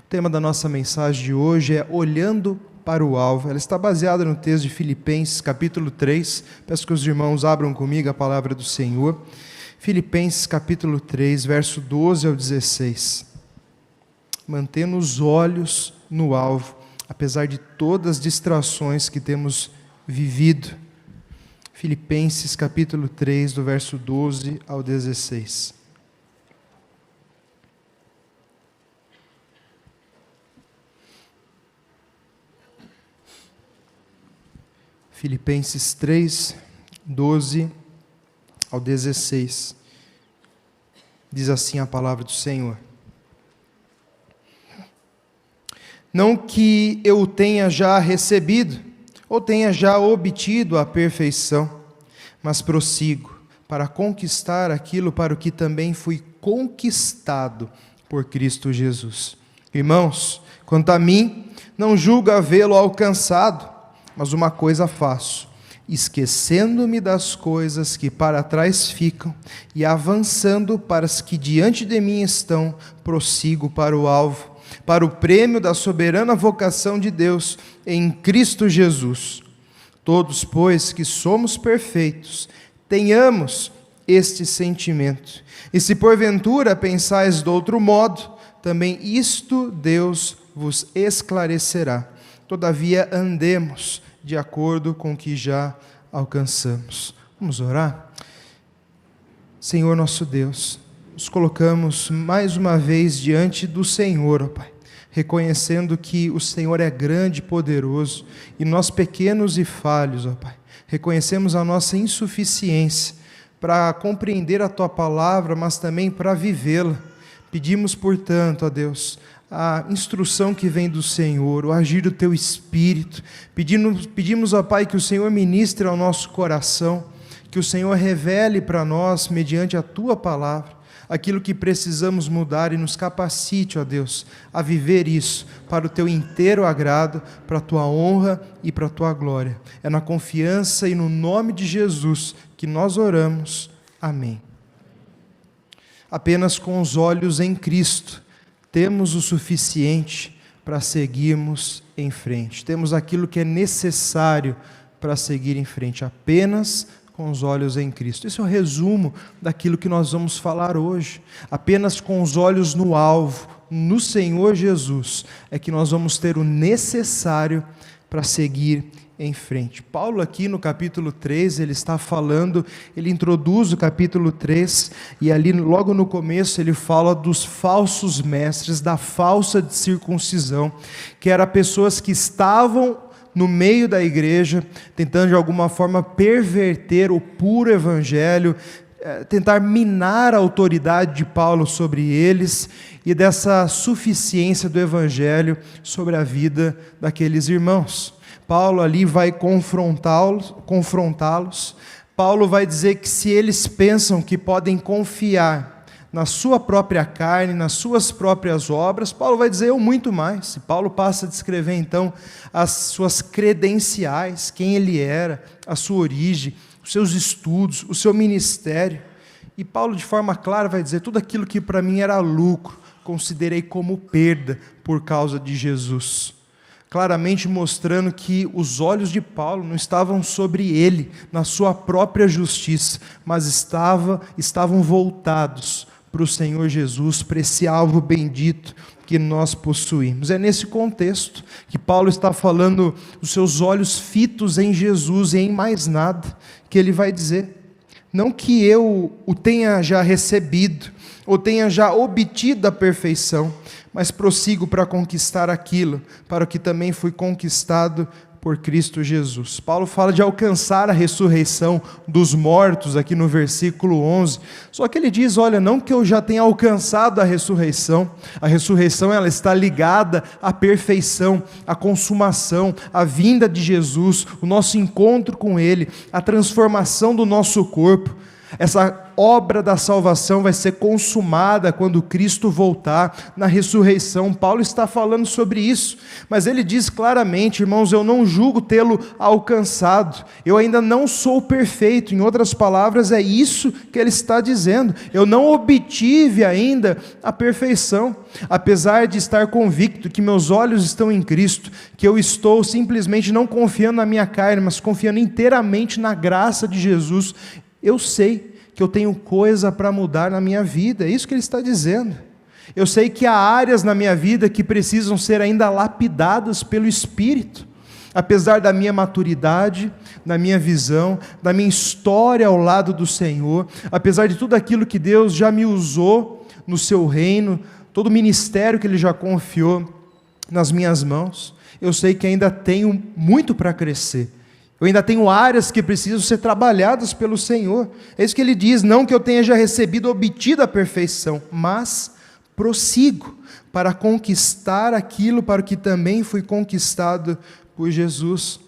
O tema da nossa mensagem de hoje é Olhando para o Alvo. Ela está baseada no texto de Filipenses, capítulo 3. Peço que os irmãos abram comigo a palavra do Senhor. Filipenses, capítulo 3, verso 12 ao 16. Mantendo os olhos no alvo, apesar de todas as distrações que temos vivido. Filipenses, capítulo 3, do verso 12 ao 16. Filipenses 3, 12 ao 16. Diz assim a palavra do Senhor. Não que eu tenha já recebido, ou tenha já obtido a perfeição, mas prossigo para conquistar aquilo para o que também fui conquistado por Cristo Jesus. Irmãos, quanto a mim, não julgo havê-lo alcançado, mas uma coisa faço, esquecendo-me das coisas que para trás ficam e avançando para as que diante de mim estão, prossigo para o alvo, para o prêmio da soberana vocação de Deus em Cristo Jesus. Todos, pois, que somos perfeitos, tenhamos este sentimento. E se porventura pensais de outro modo, também isto Deus vos esclarecerá. Todavia andemos de acordo com o que já alcançamos. Vamos orar? Senhor nosso Deus, nos colocamos mais uma vez diante do Senhor, ó Pai, reconhecendo que o Senhor é grande e poderoso, e nós pequenos e falhos, ó Pai, reconhecemos a nossa insuficiência para compreender a Tua palavra, mas também para vivê-la. Pedimos, portanto, ó Deus, a instrução que vem do Senhor, o agir do Teu Espírito. Pedimos, ó Pai, que o Senhor ministre ao nosso coração, que o Senhor revele para nós, mediante a Tua palavra, aquilo que precisamos mudar e nos capacite, ó Deus, a viver isso para o Teu inteiro agrado, para a Tua honra e para a Tua glória. É na confiança e no nome de Jesus que nós oramos. Amém. Apenas com os olhos em Cristo, temos o suficiente para seguirmos em frente. Temos aquilo que é necessário para seguir em frente, apenas com os olhos em Cristo. Esse é o resumo daquilo que nós vamos falar hoje. Apenas com os olhos no alvo, no Senhor Jesus, é que nós vamos ter o necessário para seguir em frente. Paulo aqui no capítulo 3, ele está falando, ele introduz o capítulo 3, e ali logo no começo ele fala dos falsos mestres, da falsa circuncisão, que eram pessoas que estavam no meio da igreja, tentando de alguma forma perverter o puro evangelho, tentar minar a autoridade de Paulo sobre eles, e dessa suficiência do evangelho sobre a vida daqueles irmãos. Paulo ali vai confrontá-los. Paulo vai dizer que se eles pensam que podem confiar na sua própria carne, nas suas próprias obras, Paulo vai dizer eu muito mais. E Paulo passa a descrever então as suas credenciais, quem ele era, a sua origem, os seus estudos, o seu ministério. E Paulo de forma clara vai dizer tudo aquilo que para mim era lucro, considerei como perda por causa de Jesus. Claramente mostrando que os olhos de Paulo não estavam sobre ele, na sua própria justiça, mas estavam voltados para o Senhor Jesus, para esse alvo bendito que nós possuímos. É nesse contexto que Paulo está falando os seus olhos fitos em Jesus e em mais nada, que ele vai dizer, não que eu o tenha já recebido, ou tenha já obtido a perfeição, mas prossigo para conquistar aquilo, para o que também fui conquistado por Cristo Jesus. Paulo fala de alcançar a ressurreição dos mortos, aqui no versículo 11, só que ele diz, olha, não que eu já tenha alcançado a ressurreição ela está ligada à perfeição, à consumação, à vinda de Jesus, o nosso encontro com Ele, a transformação do nosso corpo. Essa obra da salvação vai ser consumada quando Cristo voltar na ressurreição. Paulo está falando sobre isso, mas ele diz claramente: irmãos, eu não julgo tê-lo alcançado, eu ainda não sou perfeito. Em outras palavras, é isso que ele está dizendo: eu não obtive ainda a perfeição, apesar de estar convicto que meus olhos estão em Cristo, que eu estou simplesmente não confiando na minha carne, mas confiando inteiramente na graça de Jesus. Eu sei que eu tenho coisa para mudar na minha vida, é isso que ele está dizendo. Eu sei que há áreas na minha vida que precisam ser ainda lapidadas pelo Espírito, apesar da minha maturidade, da minha visão, da minha história ao lado do Senhor, apesar de tudo aquilo que Deus já me usou no seu reino, todo o ministério que Ele já confiou nas minhas mãos, eu sei que ainda tenho muito para crescer. Eu ainda tenho áreas que precisam ser trabalhadas pelo Senhor. É isso que ele diz: não que eu tenha já recebido, obtido a perfeição, mas prossigo para conquistar aquilo para o que também fui conquistado por Jesus.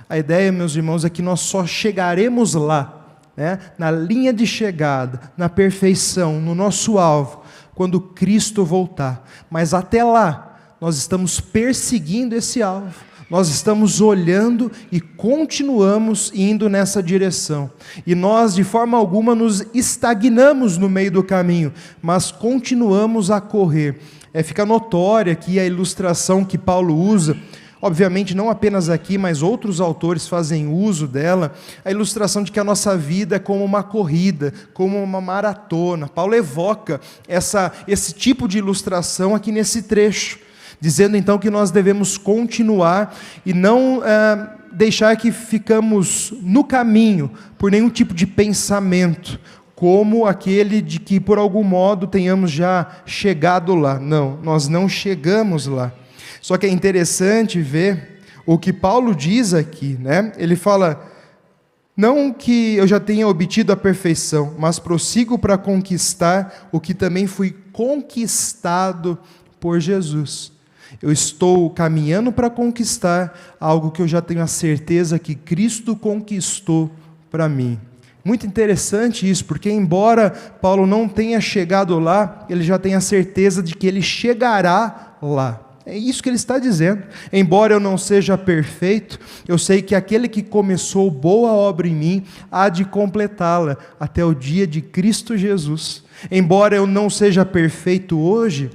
A ideia, meus irmãos, é que nós só chegaremos lá, na linha de chegada, na perfeição, no nosso alvo, quando Cristo voltar. Mas até lá, nós estamos perseguindo esse alvo. Nós estamos olhando e continuamos indo nessa direção. E nós, de forma alguma, nos estagnamos no meio do caminho, mas continuamos a correr. Fica notória aqui a ilustração que Paulo usa, obviamente não apenas aqui, mas outros autores fazem uso dela, a ilustração de que a nossa vida é como uma corrida, como uma maratona. Paulo evoca esse tipo de ilustração aqui nesse trecho, dizendo então que nós devemos continuar e não deixar que ficamos no caminho por nenhum tipo de pensamento, como aquele de que por algum modo tenhamos já chegado lá. Não, nós não chegamos lá. Só que é interessante ver o que Paulo diz aqui, Ele fala: não que eu já tenha obtido a perfeição, mas prossigo para conquistar o que também fui conquistado por Jesus. Eu estou caminhando para conquistar algo que eu já tenho a certeza que Cristo conquistou para mim. Muito interessante isso, porque embora Paulo não tenha chegado lá, ele já tem a certeza de que ele chegará lá. É isso que ele está dizendo. Embora eu não seja perfeito, eu sei que aquele que começou boa obra em mim há de completá-la até o dia de Cristo Jesus. Embora eu não seja perfeito hoje,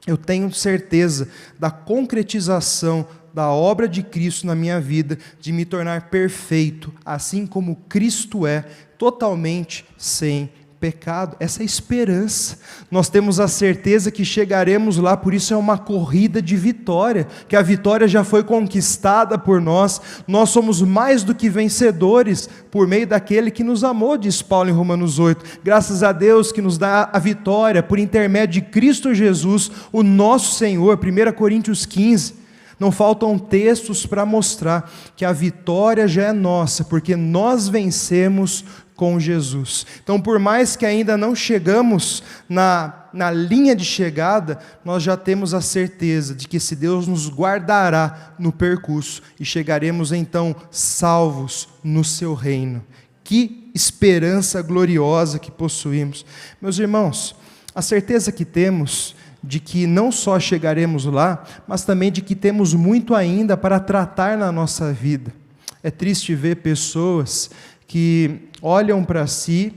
eu tenho certeza da concretização da obra de Cristo na minha vida, de me tornar perfeito, assim como Cristo é, totalmente sem pecado. Essa é a esperança. Nós temos a certeza que chegaremos lá, por isso é uma corrida de vitória, que a vitória já foi conquistada por nós. Nós somos mais do que vencedores por meio daquele que nos amou, diz Paulo em Romanos 8. Graças a Deus que nos dá a vitória por intermédio de Cristo Jesus, o nosso Senhor. 1 Coríntios 15. Não faltam textos para mostrar que a vitória já é nossa, porque nós vencemos com Jesus. Então, por mais que ainda não chegamos na linha de chegada, nós já temos a certeza de que esse Deus nos guardará no percurso e chegaremos então salvos no seu reino. Que esperança gloriosa que possuímos. Meus irmãos, a certeza que temos de que não só chegaremos lá, mas também de que temos muito ainda para tratar na nossa vida. É triste ver pessoas que olham para si,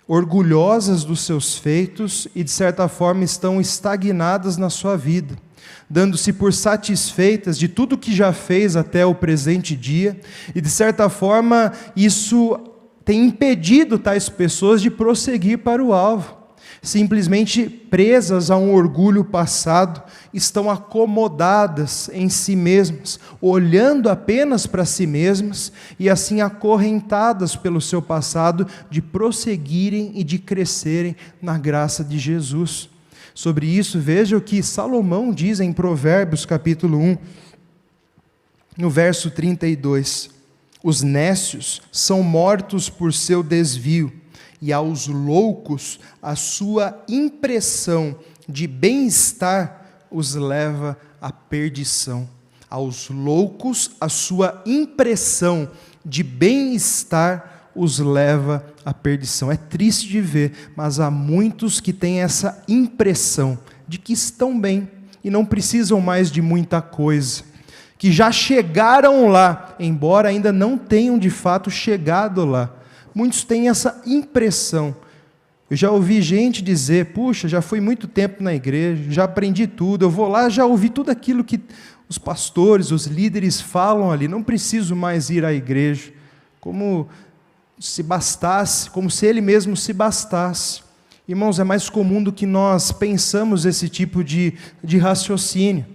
orgulhosas dos seus feitos e de certa forma estão estagnadas na sua vida, dando-se por satisfeitas de tudo que já fez até o presente dia, e de certa forma isso tem impedido tais pessoas de prosseguir para o alvo. Simplesmente presas a um orgulho passado, estão acomodadas em si mesmas, olhando apenas para si mesmas e assim acorrentadas pelo seu passado de prosseguirem e de crescerem na graça de Jesus. Sobre isso, veja o que Salomão diz em Provérbios capítulo 1, no verso 32. Os nécios são mortos por seu desvio, e aos loucos a sua impressão de bem-estar os leva à perdição. Aos loucos a sua impressão de bem-estar os leva à perdição. É triste de ver, mas há muitos que têm essa impressão de que estão bem e não precisam mais de muita coisa, que já chegaram lá, embora ainda não tenham de fato chegado lá. Muitos têm essa impressão. Eu já ouvi gente dizer: puxa, já fui muito tempo na igreja, já aprendi tudo, eu vou lá, já ouvi tudo aquilo que os pastores, os líderes falam ali, não preciso mais ir à igreja, como se bastasse, como se ele mesmo se bastasse. Irmãos, é mais comum do que nós pensamos esse tipo de raciocínio.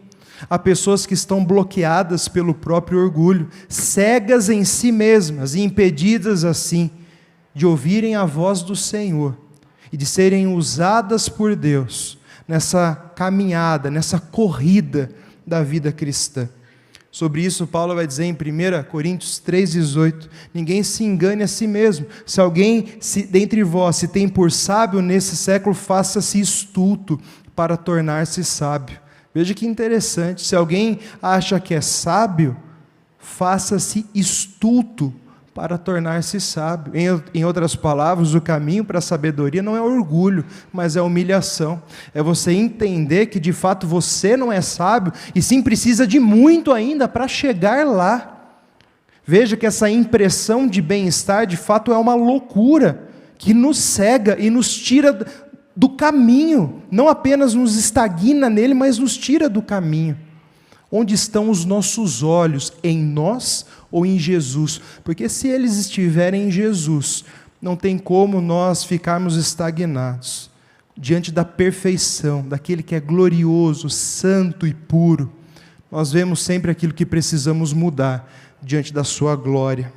Há pessoas que estão bloqueadas pelo próprio orgulho, cegas em si mesmas e impedidas assim de ouvirem a voz do Senhor e de serem usadas por Deus nessa caminhada, nessa corrida da vida cristã. Sobre isso, Paulo vai dizer em 1 Coríntios 3,18: ninguém se engane a si mesmo. Se alguém dentre vós se tem por sábio nesse século, faça-se estulto para tornar-se sábio. Veja que interessante, se alguém acha que é sábio, faça-se estulto para tornar-se sábio. Em outras palavras, o caminho para a sabedoria não é orgulho, mas é humilhação. É você entender que de fato você não é sábio, e sim precisa de muito ainda para chegar lá. Veja que essa impressão de bem-estar de fato é uma loucura, que nos cega e nos tira do caminho, não apenas nos estagna nele, mas nos tira do caminho. Onde estão os nossos olhos? Em nós ou em Jesus? Porque se eles estiverem em Jesus, não tem como nós ficarmos estagnados diante da perfeição, daquele que é glorioso, santo e puro. Nós vemos sempre aquilo que precisamos mudar diante da sua glória.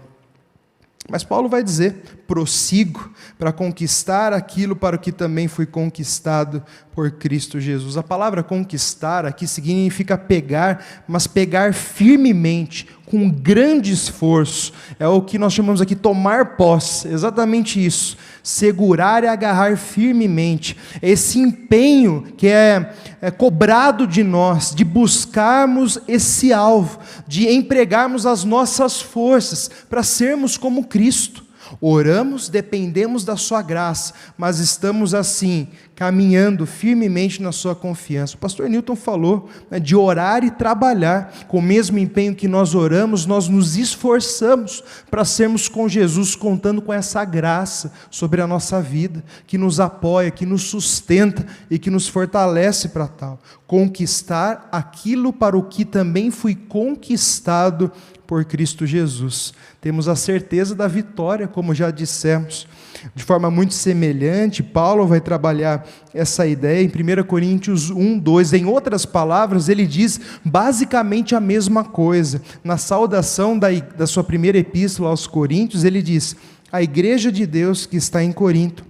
Mas Paulo vai dizer: prossigo para conquistar aquilo para o que também fui conquistado por Cristo Jesus. A palavra conquistar aqui significa pegar, mas pegar firmemente, com grande esforço. É o que nós chamamos aqui tomar posse, exatamente isso. Segurar e agarrar firmemente. Esse empenho que é cobrado de nós, de buscarmos esse alvo, de empregarmos as nossas forças para sermos como Cristo. Oramos, dependemos da sua graça, mas estamos assim, caminhando firmemente na sua confiança. O pastor Newton falou, de orar e trabalhar. Com o mesmo empenho que nós oramos, nós nos esforçamos para sermos com Jesus, contando com essa graça sobre a nossa vida, que nos apoia, que nos sustenta e que nos fortalece para tal. Conquistar aquilo para o que também fui conquistado por Cristo Jesus. Temos a certeza da vitória, como já dissemos. De forma muito semelhante, Paulo vai trabalhar essa ideia em 1 Coríntios 1, 2. Em outras palavras, ele diz basicamente a mesma coisa. Na saudação da sua primeira epístola aos Coríntios, ele diz: a igreja de Deus que está em Corinto,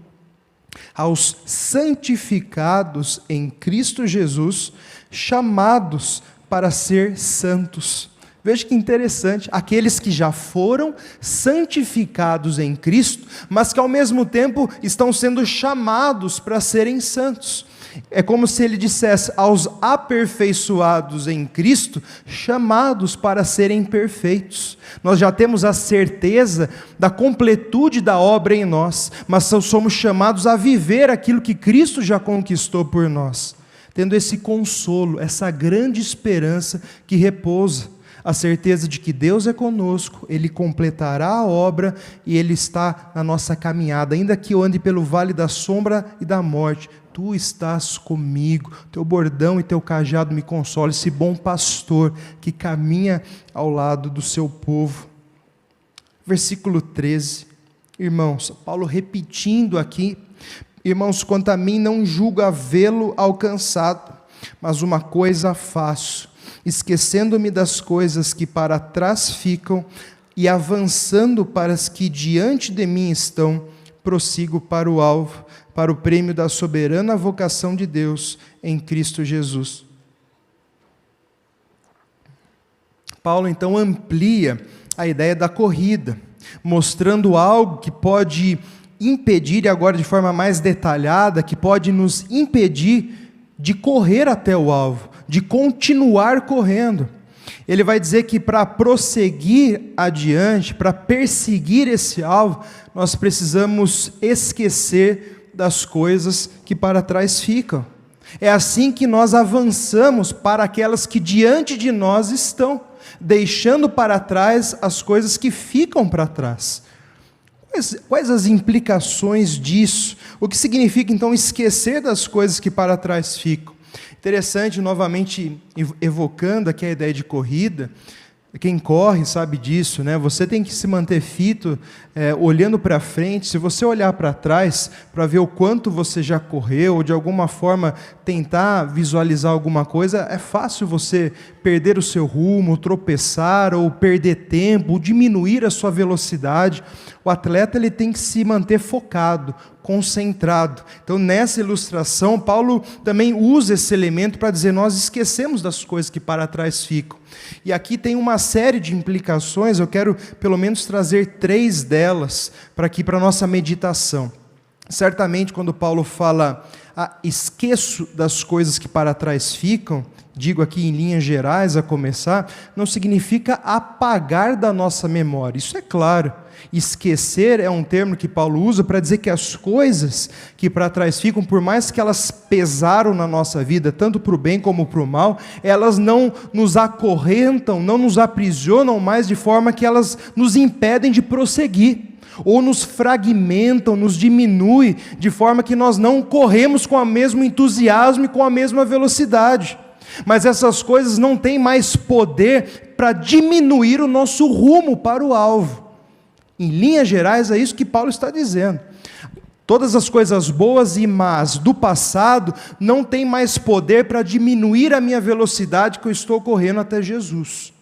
aos santificados em Cristo Jesus, chamados para ser santos. Veja que interessante, aqueles que já foram santificados em Cristo, mas que ao mesmo tempo estão sendo chamados para serem santos. É como se ele dissesse aos aperfeiçoados em Cristo, chamados para serem perfeitos. Nós já temos a certeza da completude da obra em nós, mas somos chamados a viver aquilo que Cristo já conquistou por nós, tendo esse consolo, essa grande esperança que repousa. A certeza de que Deus é conosco, Ele completará a obra e Ele está na nossa caminhada. Ainda que eu ande pelo vale da sombra e da morte, Tu estás comigo, Teu bordão e Teu cajado me consolam. Esse bom pastor que caminha ao lado do seu povo. Versículo 13, irmãos, Paulo repetindo aqui: irmãos, quanto a mim não julgo havê-lo alcançado, mas uma coisa faço, esquecendo-me das coisas que para trás ficam e avançando para as que diante de mim estão, prossigo para o alvo, para o prêmio da soberana vocação de Deus em Cristo Jesus. Paulo então amplia a ideia da corrida, mostrando algo que pode impedir, e agora de forma mais detalhada, que pode nos impedir de correr até o alvo, de continuar correndo. Ele vai dizer que para prosseguir adiante, para perseguir esse alvo, nós precisamos esquecer das coisas que para trás ficam. É assim que nós avançamos para aquelas que diante de nós estão, deixando para trás as coisas que ficam para trás. Quais as implicações disso? O que significa então esquecer das coisas que para trás ficam? Interessante, novamente evocando aqui a ideia de corrida, quem corre sabe disso, né? Você tem que se manter fito, olhando para frente. Se você olhar para trás, para ver o quanto você já correu, ou de alguma forma tentar visualizar alguma coisa, é fácil você perder o seu rumo, tropeçar, ou perder tempo, ou diminuir a sua velocidade. O atleta ele tem que se manter focado, concentrado. Então, nessa ilustração, Paulo também usa esse elemento para dizer, nós esquecemos das coisas que para trás ficam. E aqui tem uma série de implicações, eu quero pelo menos trazer 3 delas para aqui, para a nossa meditação. Certamente, quando Paulo fala, esqueço das coisas que para trás ficam, digo aqui em linhas gerais a começar, não significa apagar da nossa memória, isso é claro. Esquecer é um termo que Paulo usa para dizer que as coisas que para trás ficam, por mais que elas pesaram na nossa vida, tanto para o bem como para o mal, elas não nos acorrentam, não nos aprisionam mais de forma que elas nos impedem de prosseguir, ou nos fragmentam, nos diminuem, de forma que nós não corremos com o mesmo entusiasmo e com a mesma velocidade. Mas essas coisas não têm mais poder para diminuir o nosso rumo para o alvo. Em linhas gerais, é isso que Paulo está dizendo. Todas as coisas boas e más do passado não têm mais poder para diminuir a minha velocidade que eu estou correndo até Jesus.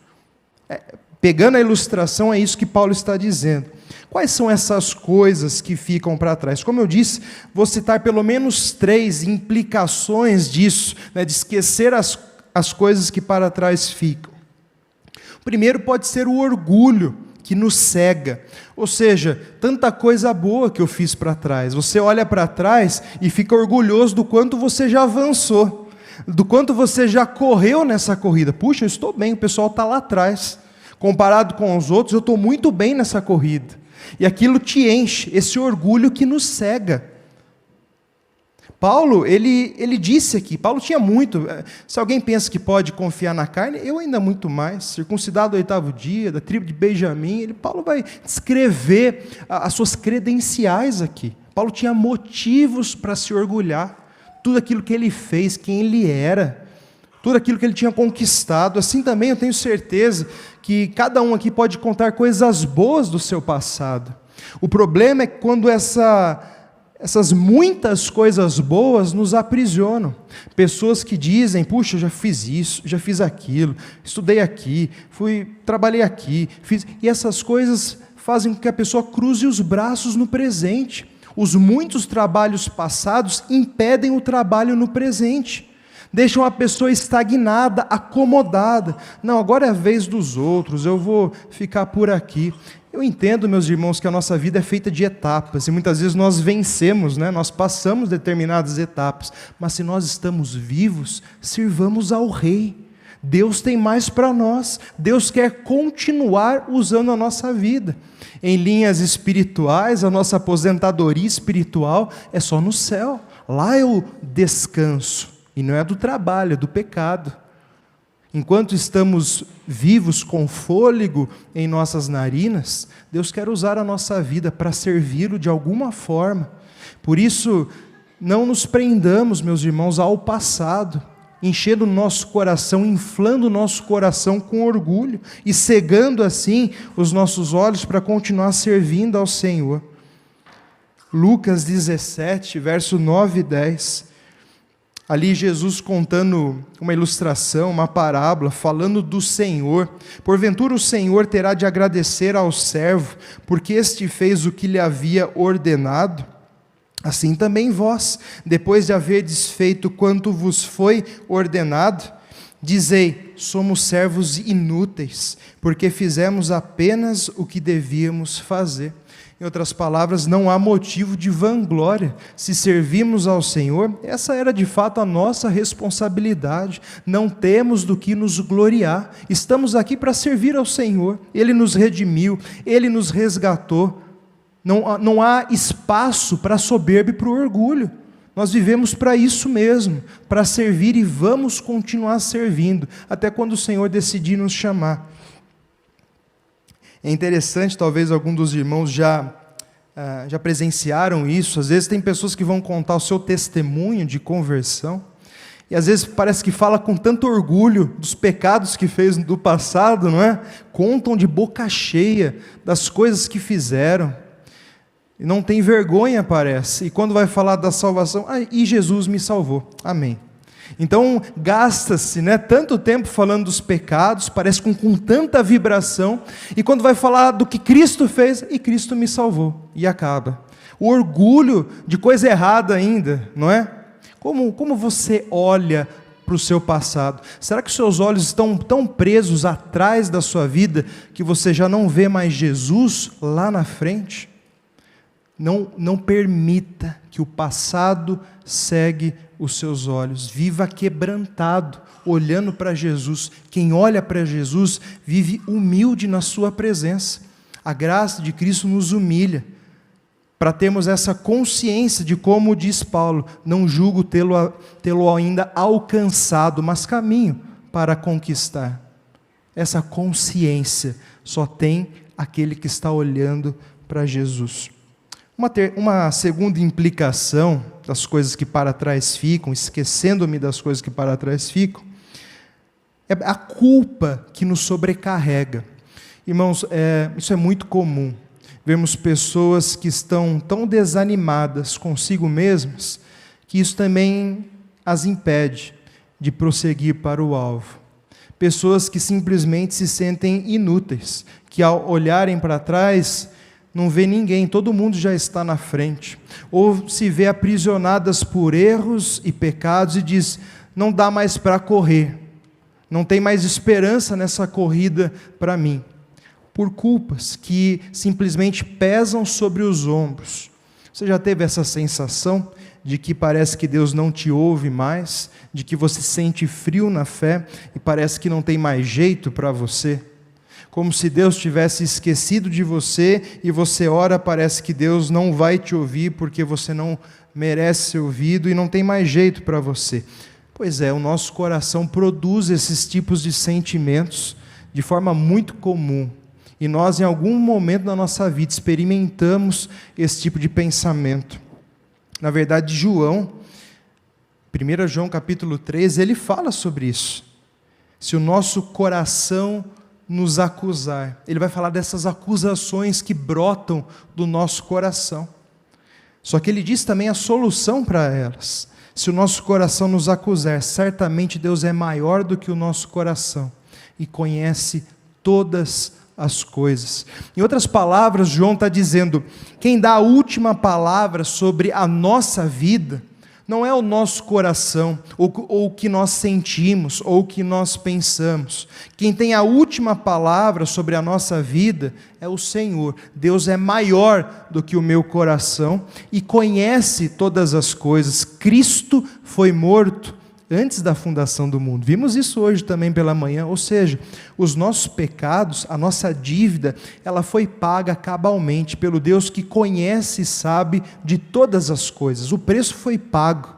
Pegando a ilustração, é isso que Paulo está dizendo. Quais são essas coisas que ficam para trás? Como eu disse, vou citar pelo menos 3 implicações disso, né, de esquecer as coisas que para trás ficam. O primeiro pode ser o orgulho, que nos cega, ou seja, tanta coisa boa que eu fiz para trás, você olha para trás e fica orgulhoso do quanto você já avançou, do quanto você já correu nessa corrida. Puxa, eu estou bem, o pessoal está lá atrás, comparado com os outros, eu estou muito bem nessa corrida, e aquilo te enche, esse orgulho que nos cega. Paulo, ele disse aqui, Paulo tinha muito, se alguém pensa que pode confiar na carne, eu ainda muito mais, circuncidado ao 8º dia, da tribo de Benjamim, Paulo vai descrever as suas credenciais aqui. Paulo tinha motivos para se orgulhar, tudo aquilo que ele fez, quem ele era, tudo aquilo que ele tinha conquistado. Assim também eu tenho certeza que cada um aqui pode contar coisas boas do seu passado. O problema é quando essas muitas coisas boas nos aprisionam. Pessoas que dizem, puxa, eu já fiz isso, já fiz aquilo, estudei aqui, trabalhei aqui, e essas coisas fazem com que a pessoa cruze os braços no presente. Os muitos trabalhos passados impedem o trabalho no presente. Deixam a pessoa estagnada, acomodada. Não, agora é a vez dos outros, eu vou ficar por aqui. Eu entendo, meus irmãos, que a nossa vida é feita de etapas, e muitas vezes nós vencemos, né? Nós passamos determinadas etapas, mas se nós estamos vivos, sirvamos ao Rei. Deus tem mais para nós, Deus quer continuar usando a nossa vida. Em linhas espirituais, a nossa aposentadoria espiritual é só no céu, lá eu descanso, e não é do trabalho, é do pecado. Enquanto estamos vivos com fôlego em nossas narinas, Deus quer usar a nossa vida para servi-lo de alguma forma. Por isso, não nos prendamos, meus irmãos, ao passado, enchendo o nosso coração, inflando o nosso coração com orgulho e cegando assim os nossos olhos para continuar servindo ao Senhor. Lucas 17, verso 9 e 10. Ali Jesus contando uma ilustração, uma parábola, falando do Senhor. Porventura o Senhor terá de agradecer ao servo, porque este fez o que lhe havia ordenado? Assim também vós, depois de haverdes feito quanto vos foi ordenado, Dizei, somos servos inúteis, porque fizemos apenas o que devíamos fazer. Em outras palavras, não há motivo de vanglória. Se servimos ao Senhor, essa era de fato a nossa responsabilidade. Não temos do que nos gloriar. Estamos aqui para servir ao Senhor. Ele nos redimiu, Ele nos resgatou. Não há espaço para a soberba e para o orgulho. Nós vivemos para isso mesmo, para servir, e vamos continuar servindo, até quando o Senhor decidir nos chamar. É interessante, talvez algum dos irmãos já presenciaram isso. Às vezes tem pessoas que vão contar o seu testemunho de conversão, e às vezes parece que fala com tanto orgulho dos pecados que fez do passado, não é? Contam de boca cheia das coisas que fizeram, e não tem vergonha, parece, e quando vai falar da salvação, e Jesus me salvou, amém. Então gasta-se, tanto tempo falando dos pecados, parece com tanta vibração, e quando vai falar do que Cristo fez, e Cristo me salvou, e acaba. O orgulho de coisa errada ainda, não é? Como você olha para o seu passado? Será que os seus olhos estão tão presos atrás da sua vida, que você já não vê mais Jesus lá na frente? Não permita que o passado cegue os seus olhos. Viva quebrantado, olhando para Jesus. Quem olha para Jesus vive humilde na sua presença. A graça de Cristo nos humilha, para termos essa consciência de, como diz Paulo, não julgo tê-lo ainda alcançado, mas caminho para conquistar. Essa consciência só tem aquele que está olhando para Jesus. Uma segunda implicação das coisas que para trás ficam, esquecendo-me das coisas que para trás ficam, é a culpa que nos sobrecarrega. Irmãos, isso é muito comum. Vemos pessoas que estão tão desanimadas consigo mesmas, que isso também as impede de prosseguir para o alvo. Pessoas que simplesmente se sentem inúteis, que ao olharem para trás, não vê ninguém, todo mundo já está na frente, ou se vê aprisionadas por erros e pecados e diz, não dá mais para correr, não tem mais esperança nessa corrida para mim, por culpas que simplesmente pesam sobre os ombros. Você já teve essa sensação de que parece que Deus não te ouve mais, de que você sente frio na fé e parece que não tem mais jeito para você? Como se Deus tivesse esquecido de você, e você ora, parece que Deus não vai te ouvir, porque você não merece ser ouvido, e não tem mais jeito para você. Pois é, o nosso coração produz esses tipos de sentimentos, de forma muito comum, e nós em algum momento da nossa vida experimentamos esse tipo de pensamento. Na verdade, João, 1 João capítulo 3, ele fala sobre isso. Se o nosso coração nos acusar, ele vai falar dessas acusações que brotam do nosso coração. Só que ele diz também a solução para elas. Se o nosso coração nos acusar, certamente Deus é maior do que o nosso coração e conhece todas as coisas. Em outras palavras, João está dizendo, quem dá a última palavra sobre a nossa vida não é o nosso coração, ou o que nós sentimos, ou o que nós pensamos. Quem tem a última palavra sobre a nossa vida é o Senhor. Deus é maior do que o meu coração e conhece todas as coisas. Cristo foi morto antes da fundação do mundo. Vimos isso hoje também pela manhã, ou seja, os nossos pecados, a nossa dívida, ela foi paga cabalmente pelo Deus que conhece e sabe de todas as coisas. O preço foi pago.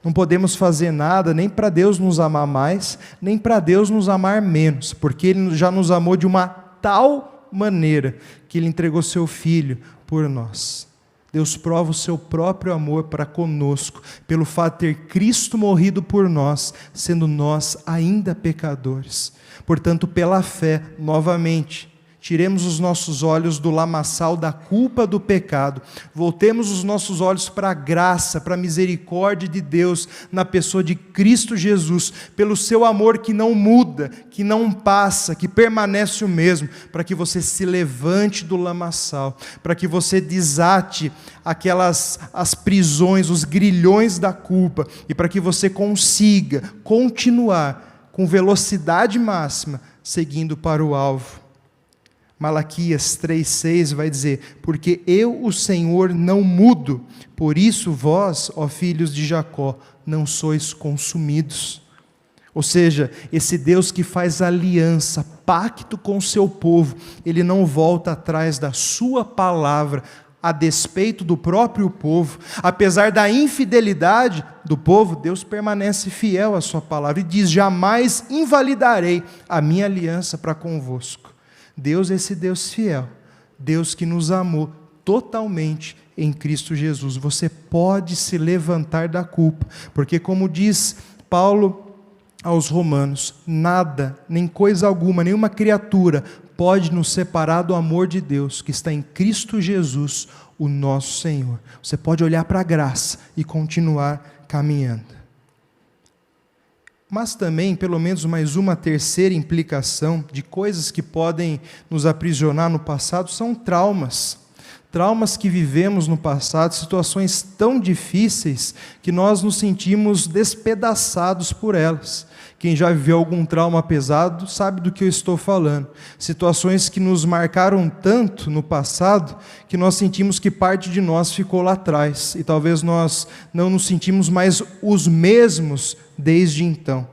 Não podemos fazer nada nem para Deus nos amar mais, nem para Deus nos amar menos, porque Ele já nos amou de uma tal maneira que Ele entregou seu Filho por nós. Deus prova o seu próprio amor para conosco, pelo fato de ter Cristo morrido por nós, sendo nós ainda pecadores. Portanto, pela fé, novamente, tiremos os nossos olhos do lamaçal da culpa do pecado, voltemos os nossos olhos para a graça, para a misericórdia de Deus, na pessoa de Cristo Jesus, pelo seu amor que não muda, que não passa, que permanece o mesmo, para que você se levante do lamaçal, para que você desate as prisões, os grilhões da culpa, e para que você consiga continuar com velocidade máxima, seguindo para o alvo. Malaquias 3,6 vai dizer: porque eu, o Senhor, não mudo, por isso vós, ó filhos de Jacó, não sois consumidos. Ou seja, esse Deus que faz aliança, pacto com o seu povo, Ele não volta atrás da sua palavra, a despeito do próprio povo. Apesar da infidelidade do povo, Deus permanece fiel à sua palavra e diz: jamais invalidarei a minha aliança para convosco. Deus é esse Deus fiel, Deus que nos amou totalmente em Cristo Jesus. Você pode se levantar da culpa, porque como diz Paulo aos Romanos, nada, nem coisa alguma, nenhuma criatura pode nos separar do amor de Deus que está em Cristo Jesus, o nosso Senhor. Você pode olhar para a graça e continuar caminhando. Mas também, pelo menos mais uma terceira implicação de coisas que podem nos aprisionar no passado são traumas. Traumas que vivemos no passado, situações tão difíceis que nós nos sentimos despedaçados por elas. Quem já viveu algum trauma pesado sabe do que eu estou falando. Situações que nos marcaram tanto no passado que nós sentimos que parte de nós ficou lá atrás. E talvez nós não nos sentimos mais os mesmos desde então.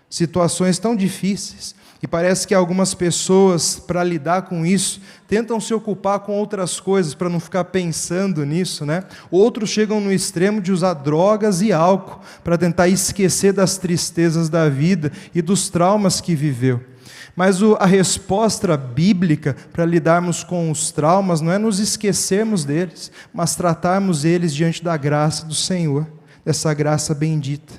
Situações tão difíceis. E parece que algumas pessoas, para lidar com isso, tentam se ocupar com outras coisas, para não ficar pensando nisso, né? Outros chegam no extremo de usar drogas e álcool, para tentar esquecer das tristezas da vida e dos traumas que viveu. Mas a resposta bíblica para lidarmos com os traumas não é nos esquecermos deles, mas tratarmos eles diante da graça do Senhor, dessa graça bendita.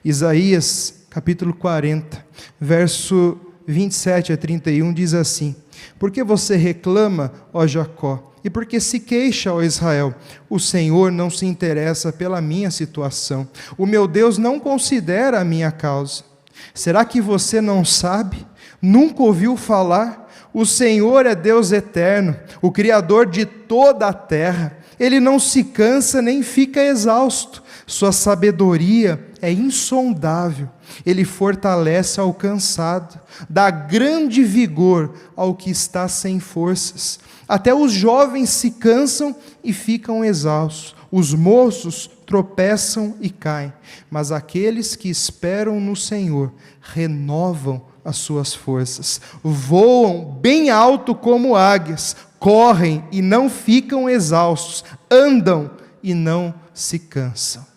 Isaías, capítulo 40, verso 27 a 31 diz assim: por que você reclama, ó Jacó, e por que se queixa, ó Israel? O Senhor não se interessa pela minha situação, o meu Deus não considera a minha causa. Será que você não sabe? Nunca ouviu falar? O Senhor é Deus eterno, o Criador de toda a terra. Ele não se cansa nem fica exausto. Sua sabedoria é insondável. Ele fortalece ao cansado, dá grande vigor ao que está sem forças. Até os jovens se cansam e ficam exaustos. Os moços tropeçam e caem. Mas aqueles que esperam no Senhor renovam as suas forças. Voam bem alto como águias, correm e não ficam exaustos, andam e não se cansam.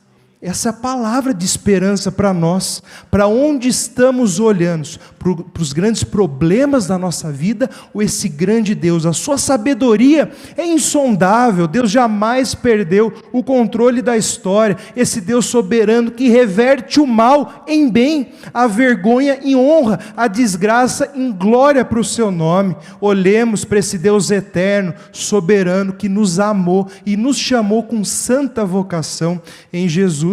Essa é a palavra de esperança para nós, para onde estamos olhando, para os grandes problemas da nossa vida, ou esse grande Deus. A sua sabedoria é insondável, Deus jamais perdeu o controle da história, esse Deus soberano que reverte o mal em bem, a vergonha em honra, a desgraça em glória para o seu nome. Olhemos para esse Deus eterno, soberano, que nos amou e nos chamou com santa vocação em Jesus.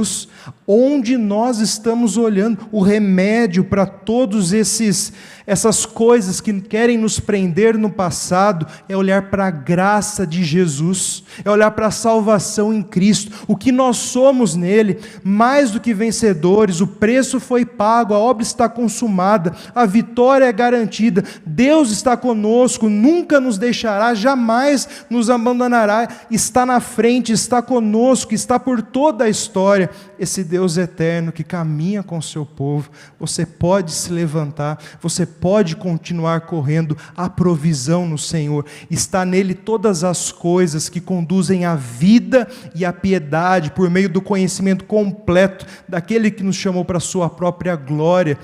Onde nós estamos olhando, o remédio para todos essas coisas que querem nos prender no passado, é olhar para a graça de Jesus, é olhar para a salvação em Cristo, o que nós somos nele, mais do que vencedores, o preço foi pago, a obra está consumada, a vitória é garantida, Deus está conosco, nunca nos deixará, jamais nos abandonará, está na frente, está conosco, está por toda a história. Esse Deus eterno que caminha com o seu povo, você pode se levantar, você pode continuar correndo, a provisão no Senhor, está nele todas as coisas que conduzem à vida e à piedade, por meio do conhecimento completo daquele que nos chamou para a sua própria glória.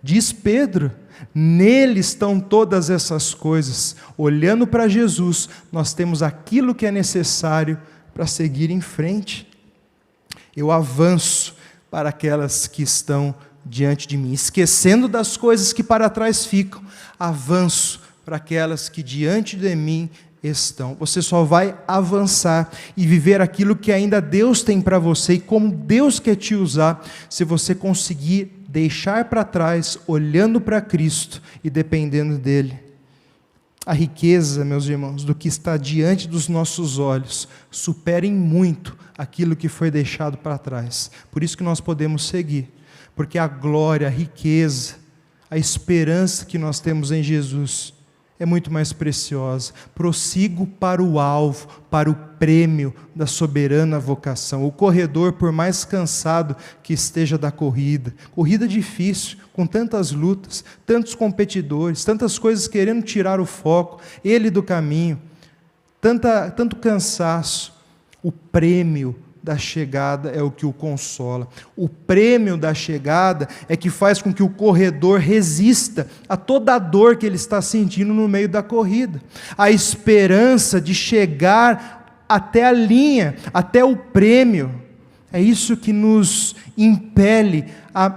Diz Pedro, nele estão todas essas coisas. Olhando para Jesus, nós temos aquilo que é necessário para seguir em frente. Eu avanço para aquelas que estão diante de mim, esquecendo das coisas que para trás ficam, avanço para aquelas que diante de mim estão. Você só vai avançar e viver aquilo que ainda Deus tem para você e como Deus quer te usar, se você conseguir deixar para trás, olhando para Cristo e dependendo dele. A riqueza, meus irmãos, do que está diante dos nossos olhos, supera em muito aquilo que foi deixado para trás. Por isso que nós podemos seguir, porque a glória, a riqueza a esperança que nós temos em Jesus é muito mais preciosa. Prossigo para o alvo, para o prêmio da soberana vocação. O corredor, por mais cansado que esteja da corrida difícil, com tantas lutas, tantos competidores, tantas coisas querendo tirar o foco, ele do caminho, tanto cansaço, o prêmio da chegada é o que o consola. O prêmio da chegada é que faz com que o corredor resista a toda a dor que ele está sentindo no meio da corrida. A esperança de chegar até a linha, até o prêmio, é isso que nos impele,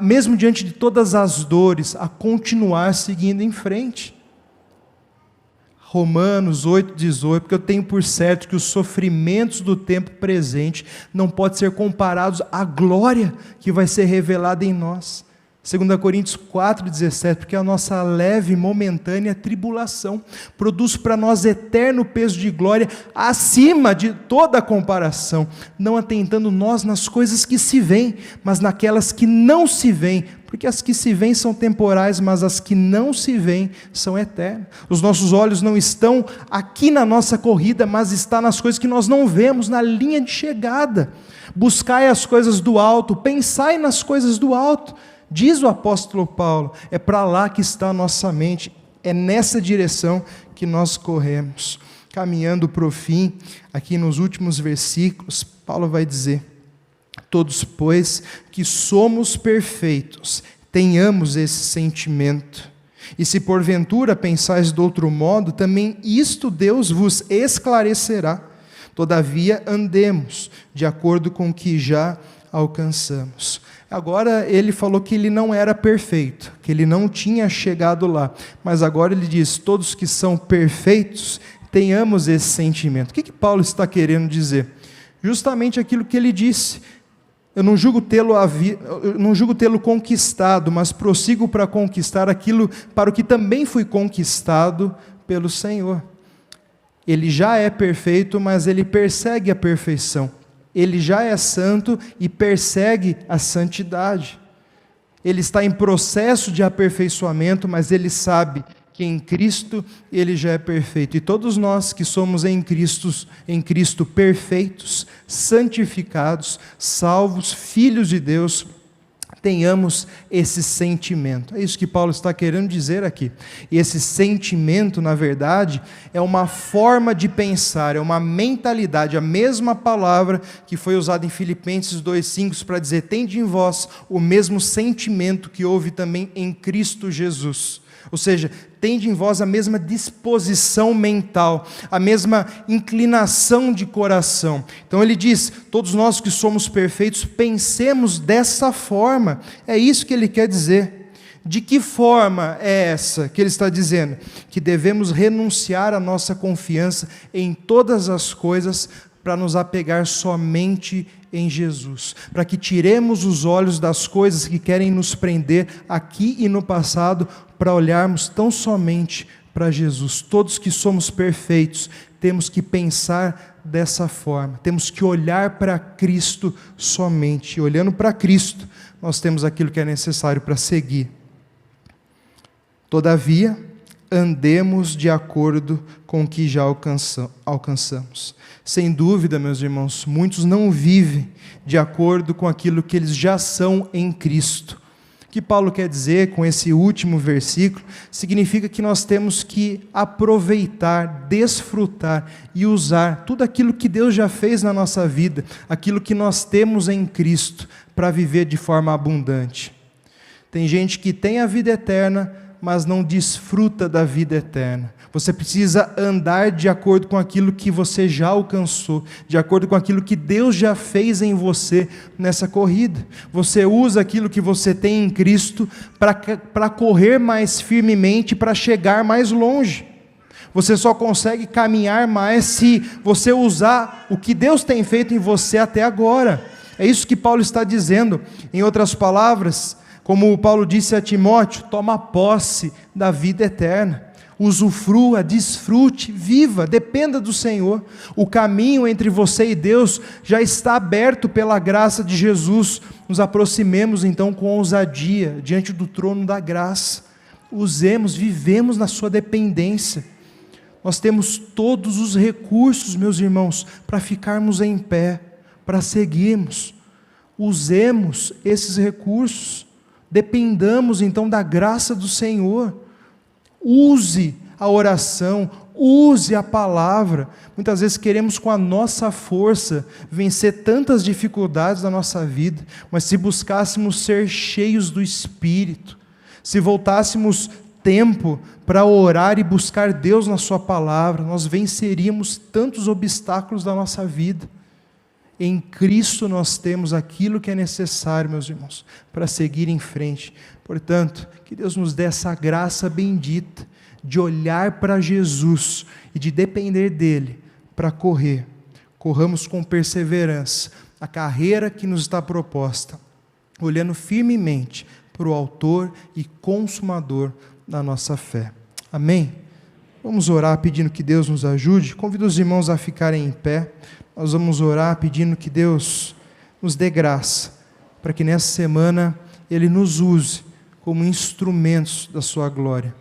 mesmo diante de todas as dores, a continuar seguindo em frente. Romanos 8,18, porque eu tenho por certo que os sofrimentos do tempo presente não podem ser comparados à glória que vai ser revelada em nós. 2 Coríntios 4,17, porque a nossa leve e momentânea tribulação produz para nós eterno peso de glória acima de toda comparação, não atentando nós nas coisas que se veem, mas naquelas que não se veem, porque as que se veem são temporais, mas as que não se veem são eternas. Os nossos olhos não estão aqui na nossa corrida, mas está nas coisas que nós não vemos, na linha de chegada. Buscai as coisas do alto, pensai nas coisas do alto. Diz o apóstolo Paulo, é para lá que está a nossa mente, é nessa direção que nós corremos. Caminhando para o fim, aqui nos últimos versículos, Paulo vai dizer: todos, pois, que somos perfeitos, tenhamos esse sentimento. E se porventura pensais de outro modo, também isto Deus vos esclarecerá. Todavia andemos de acordo com o que já alcançamos. Agora ele falou que ele não era perfeito, que ele não tinha chegado lá, mas agora ele diz: todos que são perfeitos, tenhamos esse sentimento. O que Paulo está querendo dizer? Justamente aquilo que ele disse: eu não julgo tê-lo conquistado, mas prossigo para conquistar aquilo para o que também fui conquistado pelo Senhor. Ele já é perfeito, mas ele persegue a perfeição. Ele já é santo e persegue a santidade. Ele está em processo de aperfeiçoamento, mas ele sabe que em Cristo ele já é perfeito. E todos nós que somos em Cristo perfeitos, santificados, salvos, filhos de Deus, tenhamos esse sentimento. É isso que Paulo está querendo dizer aqui. E esse sentimento, na verdade, é uma forma de pensar, é uma mentalidade, a mesma palavra que foi usada em Filipenses 2,5 para dizer: tende em vós o mesmo sentimento que houve também em Cristo Jesus. Ou seja, tende em vós a mesma disposição mental, a mesma inclinação de coração. Então ele diz: todos nós que somos perfeitos, pensemos dessa forma. É isso que ele quer dizer. De que forma é essa que ele está dizendo? Que devemos renunciar à nossa confiança em todas as coisas para nos apegar somente em Jesus, para que tiremos os olhos das coisas que querem nos prender aqui e no passado, para olharmos tão somente para Jesus. Todos que somos perfeitos, temos que pensar dessa forma, temos que olhar para Cristo somente, e olhando para Cristo, nós temos aquilo que é necessário para seguir. Todavia, andemos de acordo com o que já alcançamos. Sem dúvida, meus irmãos, muitos não vivem de acordo com aquilo que eles já são em Cristo. O que Paulo quer dizer com esse último versículo significa que nós temos que aproveitar, desfrutar e usar tudo aquilo que Deus já fez na nossa vida, aquilo que nós temos em Cristo, para viver de forma abundante. Tem gente que tem a vida eterna, mas não desfruta da vida eterna. Você precisa andar de acordo com aquilo que você já alcançou, de acordo com aquilo que Deus já fez em você nessa corrida. Você usa aquilo que você tem em Cristo para correr mais firmemente, para chegar mais longe. Você só consegue caminhar mais se você usar o que Deus tem feito em você até agora. É isso que Paulo está dizendo. Em outras palavras, como Paulo disse a Timóteo: toma posse da vida eterna. Usufrua, desfrute, viva, dependa do Senhor. O caminho entre você e Deus já está aberto pela graça de Jesus. Nos aproximemos então com ousadia diante do trono da graça, usemos, vivemos na sua dependência. Nós temos todos os recursos, meus irmãos, para ficarmos em pé, para seguirmos. Usemos esses recursos, dependamos então da graça do Senhor. Use a oração, use a palavra. Muitas vezes queremos com a nossa força vencer tantas dificuldades da nossa vida, mas se buscássemos ser cheios do Espírito, se voltássemos tempo para orar e buscar Deus na sua palavra, nós venceríamos tantos obstáculos da nossa vida. Em Cristo nós temos aquilo que é necessário, meus irmãos, para seguir em frente. Portanto, que Deus nos dê essa graça bendita de olhar para Jesus e de depender dEle para correr. Corramos com perseverança a carreira que nos está proposta, olhando firmemente para o autor e consumador da nossa fé. Amém? Vamos orar pedindo que Deus nos ajude. Convido os irmãos a ficarem em pé. Nós vamos orar pedindo que Deus nos dê graça, para que nessa semana Ele nos use como instrumentos da sua glória.